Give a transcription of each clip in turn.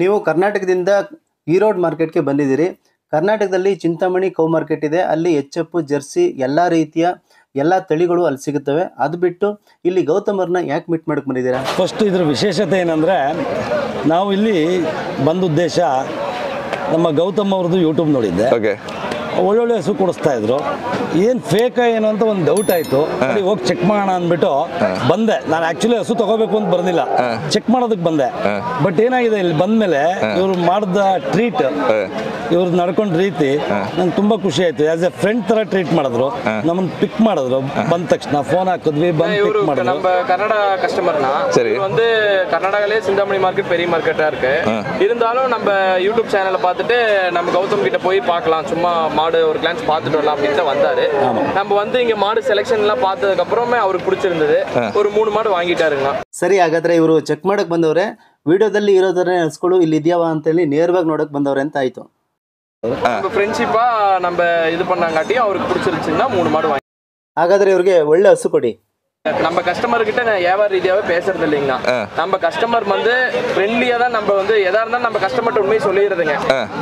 ನೀವು ಕರ್ನಾಟಕದಿಂದ ಈರೋಡ್ ಮಾರ್ಕೆಟ್ಗೆ ಬಂದಿದ್ದೀರಿ. ಕರ್ನಾಟಕದಲ್ಲಿ ಚಿಂತಾಮಣಿ ಕೌ ಮಾರ್ಕೆಟ್ ಇದೆ. ಅಲ್ಲಿ ಎಚ್.ಎಫ್, ಜರ್ಸಿ ಎಲ್ಲ ರೀತಿಯ ಎಲ್ಲ ತಳಿಗಳು ಅಲ್ಲಿ ಸಿಗುತ್ತವೆ. ಅದು ಬಿಟ್ಟು ಇಲ್ಲಿ ಗೌತಮರ್ನ ಯಾಕೆ ಮೀಟ್ ಮಾಡಕ್ಕೆ ಬಂದಿದ್ದೀರಾ? ಫಸ್ಟ್ ಇದ್ರ ವಿಶೇಷತೆ ಏನಂದರೆ, ನಾವು ಇಲ್ಲಿ ಬಂದ ಉದ್ದೇಶ ನಮ್ಮ ಗೌತಮ್ ಅವ್ರದ್ದು ಯೂಟ್ಯೂಬ್ ನೋಡಿದ್ದೆ. ಒಳ್ಳೊಳ್ಳೆ ಹಸು ಕೊಡಿಸ್ತಾ ಇದ್ರು. ಏನು ಫೇಕ ಏನು ಅಂತ ಒಂದು ಡೌಟ್ ಆಯಿತು. ಹೋಗಿ ಚೆಕ್ ಮಾಡೋಣ ಅಂದ್ಬಿಟ್ಟು ಬಂದೆ. ನಾನು ಆ್ಯಕ್ಚುಲಿ ಹಸು ತಗೋಬೇಕು ಅಂತ ಬರ್ದಿಲ್ಲ, ಚೆಕ್ ಮಾಡೋದಕ್ಕೆ ಬಂದೆ. ಬಟ್ ಏನಾಗಿದೆ, ಇಲ್ಲಿ ಬಂದಮೇಲೆ ಇವ್ರು ಮಾಡಿದ ಟ್ರೀಟ್, ಇವ್ರು ನಡ್ಕೊಂಡ ರೀತಿ ನಂಗೆ ತುಂಬ ಖುಷಿ ಆಯಿತು. ಆ್ಯಸ್ ಎ ಫ್ರೆಂಡ್ ಥರ ಟ್ರೀಟ್ ಮಾಡಿದ್ರು. ನಮ್ಮನ್ನು ಪಿಕ್ ಮಾಡಿದ್ರು. ಬಂದ ತಕ್ಷಣ ಫೋನ್ ಹಾಕಿದ್ವಿ, ಬಂದು ಪಿಕ್ ಮಾಡಿದ್ರು. நம்ம கன்னடா கஸ்டமர்னா இது வந்து கர்நாடகாலே சிந்தாமணி மார்க்கெட் பெரிய மார்க்கெட்டா இருக்கு. இருந்தாலும் நம்ம யூடியூப் சேனலை பார்த்துட்டு நம்ம கௌதம் கிட்ட போய் பார்க்கலாம், சும்மா மாடு ஒரு கிளான்ஸ் பார்த்துட்டு வரலாம் அப்படின்னு வந்தாரு. நம்ம வந்து இங்க மாடு செலெக்ஷன் எல்லாம் பார்த்ததுக்கு அப்புறமே அவருக்கு பிடிச்சிருந்தது. ஒரு 3 மாடு வாங்கிட்டாருங்க. ಸರಿ, ಹಾಗಾದ್ರೆ ಇವರು ಚೆಕ್ ಮಾಡಕ್ ಬಂದವ್ರೆ, ವಿಡಿಯೋದಲ್ಲಿ ಇರೋದರ ಹಸುಗಳು ಇಲ್ಲಿ ಇದೆಯಾ ಅಂತ ಹೇಳಿ ನೇರವಾಗಿ ನೋಡಕ್ ಬಂದವ್ರೆ ಅಂತ ಆಯ್ತು. நம்ம ஃப்ரெண்ட்ஷிப்பா நம்ம இது பண்ணாங்காட்டி அவருக்கு பிடிச்சிருச்சுன்னா 3 மாடு வாங்கி. ಹಾಗಾದ್ರೆ ಇವ್ರಿಗೆ ಒಳ್ಳೆ ಹಸು ಕೊಡಿ. நம்ம கஸ்டமர் கிட்ட நான் வியாபார ரீதியாவே பேசுறது இல்லைங்கண்ணா. நம்ம கஸ்டமர் வந்து ஃப்ரெண்ட்லியா தான் நம்ம வந்து எதா இருந்தாலும் நம்ம கஸ்டமர்ட்ட உண்மையை சொல்லிடுறதுங்க.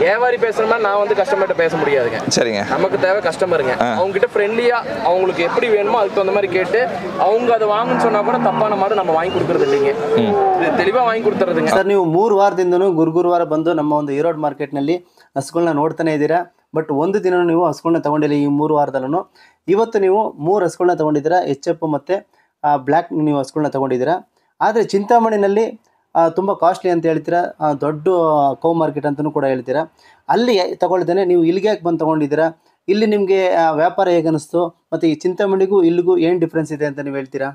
வியாபாரி பேசுற மாதிரி நான் வந்து கஸ்டமர்ட்ட பேச முடியாதுங்க. சரிங்க, நமக்கு தேவை கஸ்டமருங்க. அவங்க கிட்ட ஃப்ரெண்ட்லியா அவங்களுக்கு எப்படி வேணுமோ அதுக்கு தகுந்த மாதிரி கேட்டு அவங்க அதை வாங்குன்னு சொன்னா கூட தப்பான மாடு நம்ம வாங்கி கொடுக்கறது இல்லைங்க. தெளிவா வாங்கி கொடுத்துறதுங்க. ಸರ್, ನೀವು 3 ವಾರದಿಂದನೂ ಗುರುವಾರ ಬಂದು ನಮ್ಮ ಒಂದು ಈರೋಡ್ ಮಾರ್ಕೆಟ್ನಲ್ಲಿ ಹಸುಗಳನ್ನ ನೋಡ್ತಾನೆ ಇದ್ದೀರಾ. ಬಟ್ ಒಂದು ದಿನ ನೀವು ಹಸುಗಳನ್ನ ತಗೊಂಡಿಲ್ಲ ಈ 3 ವಾರದಲ್ಲೂ. ಇವತ್ತು ನೀವು 3 ಹಸುಗಳನ್ನ ತಗೊಂಡಿದ್ದೀರಾ, ಎಚ್.ಎಫ್ ಮತ್ತು ಬ್ಲ್ಯಾಕ್ ನೀವು ಹಸುಗಳನ್ನ ತಗೊಂಡಿದ್ದೀರಾ. ಆದರೆ ಚಿಂತಾಮಣಿನಲ್ಲಿ ತುಂಬ ಕಾಸ್ಟ್ಲಿ ಅಂತ ಹೇಳ್ತೀರಾ, ದೊಡ್ಡ ಕೌ ಮಾರ್ಕೆಟ್ ಅಂತಲೂ ಕೂಡ ಹೇಳ್ತೀರಾ. ಅಲ್ಲಿ ತಗೊಳ್ತೇನೆ, ನೀವು ಇಲ್ಲಿಗೆ ಯಾಕೆ ಬಂದು ತೊಗೊಂಡಿದ್ದೀರಾ? ಇಲ್ಲಿ ನಿಮಗೆ ವ್ಯಾಪಾರ ಹೇಗೆ ಅನ್ನಿಸ್ತು? ಮತ್ತು ಈ ಚಿಂತಾಮಣಿಗೂ ಇಲ್ಲಿಗೂ ಏನು ಡಿಫ್ರೆನ್ಸ್ ಇದೆ ಅಂತ ನೀವು ಹೇಳ್ತೀರಾ?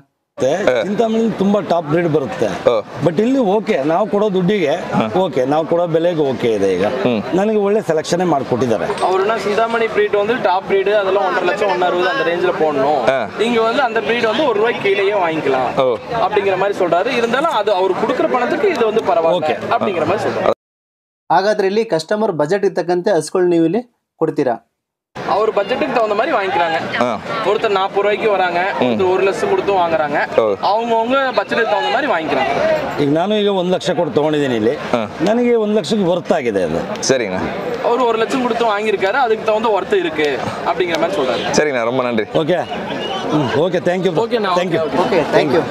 ಚಿಂತಾಮಣಿ ತುಂಬಾ ಟಾಪ್ ಬ್ರೀಡ್ ಬರುತ್ತೆ. ಬಟ್ ಇಲ್ಲಿ ಓಕೆ, ನಾವು ಕೊಡೋ ದುಡ್ಡಿಗೆ ಓಕೆ, ನಾವು ಕೊಡೋ ಬೆಲೆಗೆ ಓಕೆ ಇದೆ. ಈಗ ನನಗೆ ಒಳ್ಳೆ ಸೆಲೆಕ್ಷನ್ ಮಾಡಿಕೊಟ್ಟಿದ್ದಾರೆ. அவருனா சிந்தாமணி பிரீட் வந்து டாப் பிரீடு, அதெல்லாம் 1.5 லட்சம் 160 அந்த ரேஞ்சில போடணும். நீங்க வந்து அந்த பிரீட் வந்து ₹1 கீழேயே வாங்கிக்கலாம் அப்படிங்கிற மாதிரி சொல்றாரு. இருந்தாலும் அது அவர் கொடுக்குற பணத்துக்கு இது வந்து பரவாயில்லை அப்படிங்கிற மாதிரி சொல்றாரு. ಹಾಗಾದ್ರೆ ಇಲ್ಲಿ ಕಸ್ಟಮರ್ ಬಜೆಟ್ ಇರ್ತಕ್ಕಂತೆ ಹಸುಗಳು ನೀವು ಇಲ್ಲಿ ಕೊಡ್ತೀರಾ? அவர் பட்ஜெட்டுக்கு தகுந்த மாதிரி வாங்கிக்கிறாங்க. ஒருத்தர் ₹40 வராங்க, ஒருத்தர் 1 லட்சம் கொடுத்து வாங்குறாங்க. அவங்கவுங்க பட்ஜெட்டுக்கு தகுந்த மாதிரி வாங்கிக்கிறாங்க. ಈಗ ನಾನು ಈಗ 1 ಲಕ್ಷ ಕೊಟ್ಟು ತಗೊಂಡಿದ್ದೀನಿ. ಇಲ್ಲಿ ನನಗೆ 1 ಲಕ್ಷಕ್ಕೆ ವರ್ತ್ ಆಗಿದೆ ಅದು. சரிங்க, அவர் 1 லட்சம் கொடுத்து வாங்கியிருக்காரு, அதுக்கு தகுந்த ஒர்த் இருக்கு அப்படிங்கிற மாதிரி சொல்றாரு. சரிங்கண்ணா, ரொம்ப நன்றி. Okay okay, thank you. Okay, okay, thank you.